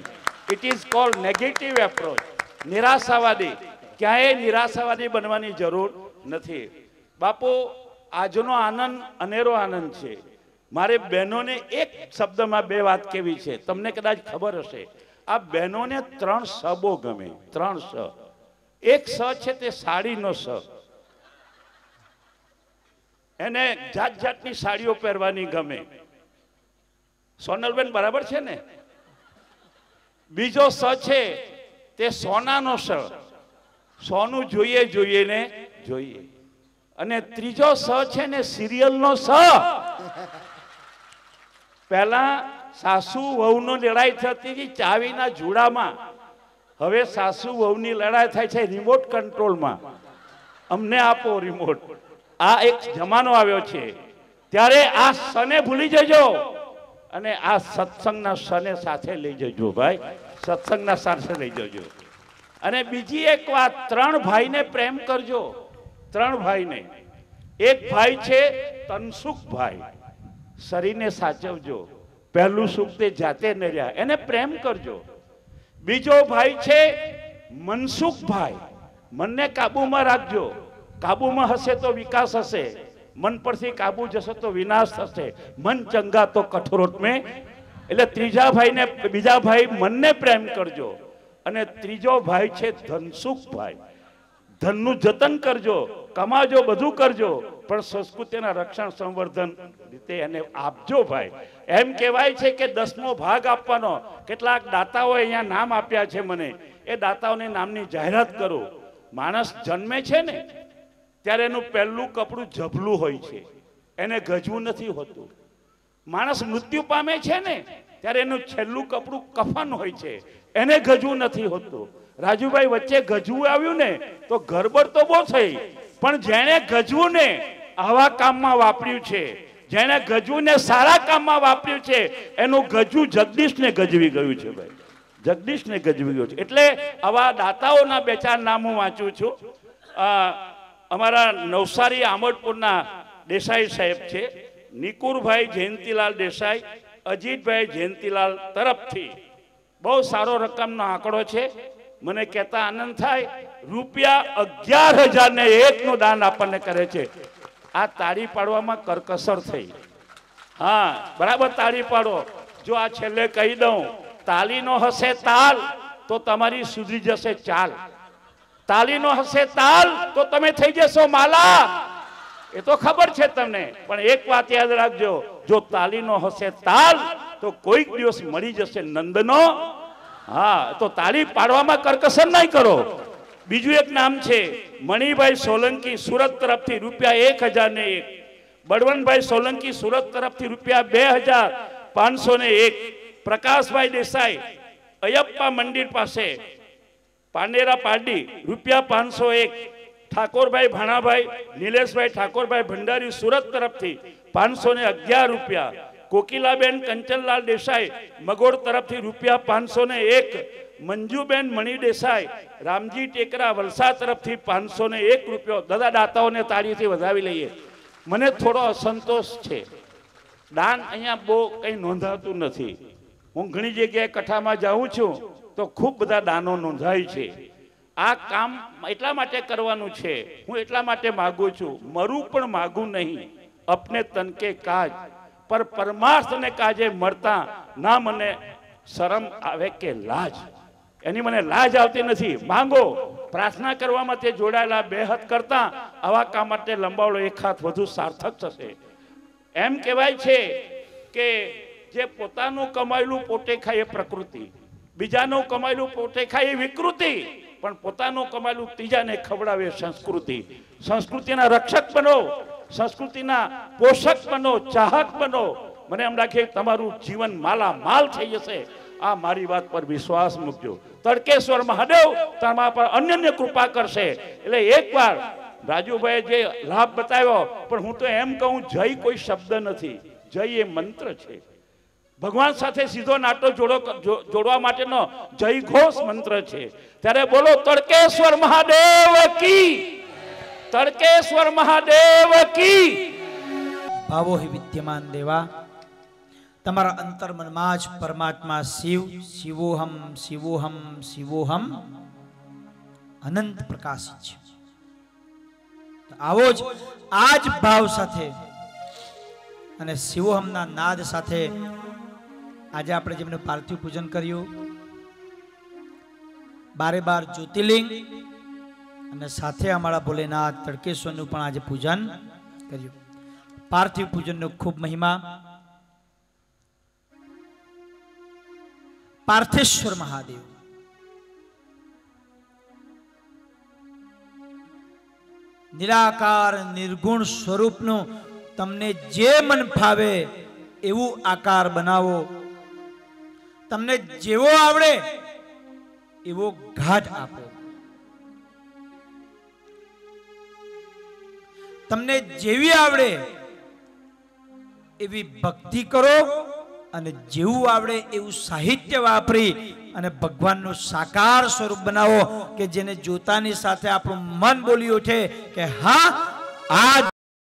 It is called negative approach. निराशावादी. ક્યાંય નિરાશાવાદી બનવાની જરૂર નથી. બાપુ આજનો આનંદ અનેરો આનંદ છે. મારે બહેનોને એક શબ્દમાં બે વાત કેવી છે, તમને કદાચ ખબર હશે. આ બહેનોને 3 સ બહુ ગમે. 3 સ. એક સ છે તે સાડીનો સ. એને જાત જાતની સાડીઓ પહેરવાની ગમે. સોનલબેન બરાબર છે ને? બીજો સ છે તે સોનાનો સ. સોનું જોઈએ જોઈએ ને જોઈએ. અને ત્રીજો સ છે ને સિરિયલનો સ. પહેલા સાસુ વહુનો લડાઈ થતી હતી ચાવીના જુડામાં. હવે સાસુ વહુની લડાઈ થાય છે રિમોટ કંટ્રોલમાં. અમને આપો રિમોટ. આ એક જમાનો આવ્યો છે. ત્યારે આ સને ભૂલી જજો અને આ સત્સંગના સને સાથે લઈ જજો ભાઈ. સત્સંગના સાથે લઈ જજો. અને બીજી એક વાત, 3 ભાઈને પ્રેમ કરજો. 3 ભાઈને. એક ભાઈ છે તનસુખભાઈ, શરીરને સાચવજો. પહેલું સુખ તે જાતે ન રહ્યા, એને પ્રેમ કરજો. બીજો ભાઈ છે મનસુખભાઈ, મનને કાબુમાં રાખજો. કાબુમાં હશે તો વિકાસ હશે, મન પરથી કાબુ જશે તો વિનાશ થશે. મન ચંગા તો કઠોરોટ મેં. એટલે ત્રીજા ભાઈને, બીજા ભાઈ મનને પ્રેમ કરજો. અને ત્રીજો ભાઈ છે ધનસુખભાઈ, ધનનું જતન કરજો, કમાજો, બધું કરજો, પણ સંસ્કૃતિના રક્ષણ સંવર્ધન રીતે એને આપજો ભાઈ. એમ કહેવાય છે કે 10મો ભાગ આપવાનો. કેટલાક દાતાઓ અહીંયા નામ આપ્યા છે મને, એ દાતાઓને નામની જાહેરાત કરો. માણસ જન્મે છે ને ત્યારે એનું પહેલું કપડું જભલું હોય છે, એને ગજવું નથી હોતું. માણસ મૃત્યુ પામે છે ને ત્યારે એનું છેલ્લું કપડું કફન હોય છે, એને ગજવું નથી હોતું. રાજુભાઈ, વચ્ચે ગજવું આવ્યું ને તો ગરબડ તો બહુ થઈ, પણ જેણે ગજવું ને આવા કામમાં વાપર્યું છે, જેણે ગજવું ને સારા કામમાં વાપર્યું છે, એનું ગજવું જગદીશને ગજવી ગયું છે ભાઈ. જગદીશને ગજવી ગયું છે. એટલે આવા દાતાઓના 2-4 નામ હું વાંચું છું. અમારા નવસારી આમોદપુરના દેસાઈ સાહેબ છે, નિકુરભાઈ જયંતિલાલ દેસાઈ, અજીતભાઈ જયંતિલાલ તરફથી બહુ સારો રકમનો આંકડો છે. મને કહેતા આનંદ થાય, ₹11,001 નું દાન આપણને કરે છે. આ તાળી પાડવામાં કરકસર થઈ. હા, બરાબર તાળી પાડો. જો આ છેલ્લે કહી દઉં, તાલીનો હશે તાલ તો તમારી સુધરી જશે ચાલ. તાલીનો હશે તાલ તો તમે થઈ જશો માલા. એ તો ખબર છે તમને, પણ એક વાત યાદ રાખજો, જો તાલીનો હશે તાલ તો કોઈક દિવસ મળી જશે નંદનો. હા, તો તાળી પાડવામાં કરકસર નહીં કરો. બીજું એક નામ છે મણિભાઈ સોલંકી, સુરત તરફથી ₹1,001. બળવંતભાઈ સોલંકી, સુરત તરફથી ₹2,501. પ્રકાશભાઈ દેસાઈ, અયપ્પા મંદિર પાસે, પાંડેરા પારડી, ₹501. ઠાકોરભાઈ ભાણાભાઈ, નિલેશભાઈ ઠાકોરભાઈ ભંડારી, સુરત તરફથી ₹511. કોકિલાબેન કંચનલાલ દેસાઈ, મગોડ તરફથી ₹501. મંજુબેન મણી દેસાઈ, રામજી ટેકરા, વલસાડ તરફથી ₹501. દાદા, દાતાઓને તાળીથી વધાવી લઈએ. મને થોડો અસંતોષ છે, દાન અહીંયા બહુ કંઈ નોંધાતું નથી. હું ઘણી જગ્યાએ કથામાં જાઉં છું તો ખૂબ બધા દાનો નોંધાય છે. આ કામ એટલા માટે કરવાનું છે, હું એટલા માટે માગું છું, મરું પણ માગું નહીં, અપને તન કે કાજ પર પરમાર્થને કાજે મળતા ના મને શરમ આવે કે લાજ. એની મને લાજ આવતી નથી. માંગો, પ્રાર્થના કરવા માટે જોડાયેલા 2 હાથ કરતા આવા કામ માટે લંબાવડો 1 હાથ વધુ સાર્થક થશે. એમ કહેવાય છે કે જે પોતાનું કમાયેલું પોતે ખાય એ પ્રકૃતિ, બીજાનું કમાયેલું પોતે ખાય એ વિકૃતિ, પણ પોતાનું કમાયેલું ત્રીજાને ખવડાવે સંસ્કૃતિ. સંસ્કૃતિના રક્ષક બનો, સંસ્કૃતિના પોષક બનો, ચાહક બનો. મને એમ લાગે તમારું જીવન માલામાલ થઈ જશે. આ મારી વાત પર વિશ્વાસ મૂકજો. તડકેશ્વર મહાદેવ તમારા પર અનન્ય કૃપા કરશે. એટલે એકવાર રાજુભાઈ જે લાભ બતાવ્યો, પણ હું તો એમ કહું, જય કોઈ શબ્દ નથી, જય એ મંત્ર છે. ભગવાન સાથે સીધો નાતો જોડવા માટેનો જય ઘોષ મંત્ર છે. ત્યારે બોલો તડકેશ્વર મહાદેવ કી, તડકેશ્વર મહાદેવ કી. ભાવો હિ વિદ્યમાન દેવા, તમારા અંતર્મનમાં જ પરમાત્મા શિવ, શિવોહમ શિવોહમ શિવોહમ અનંત પ્રકાશિત છે. આવો જ આ જ ભાવ સાથે અને શિવોહમના નાદ સાથે આજે આપણે જેમનું પાર્થિવ પૂજન કર્યું, 12 જ્યોતિર્લિંગ અને સાથે અમારા ભોલેનાથ તડકેશ્વરનું પણ આજે પૂજન કર્યું. પાર્થિવ પૂજનનો ખૂબ મહિમા. પાર્થેશ્વર મહાદેવ નિરાકાર નિર્ગુણ સ્વરૂપનું તમને જે મન ફાવે એવું આકાર બનાવો, તમને જેવો આવડે એવો ઘાટ આપો. તમને જેવી આવડે એવી ભક્તિ કરો અને જેવું આવડે એવું સાહિત્ય વાપરી અને ભગવાનનું સાકાર સ્વરૂપ બનાવો કે જેને જોતાની સાથે આપણું મન બોલી ઉઠે કે હા આ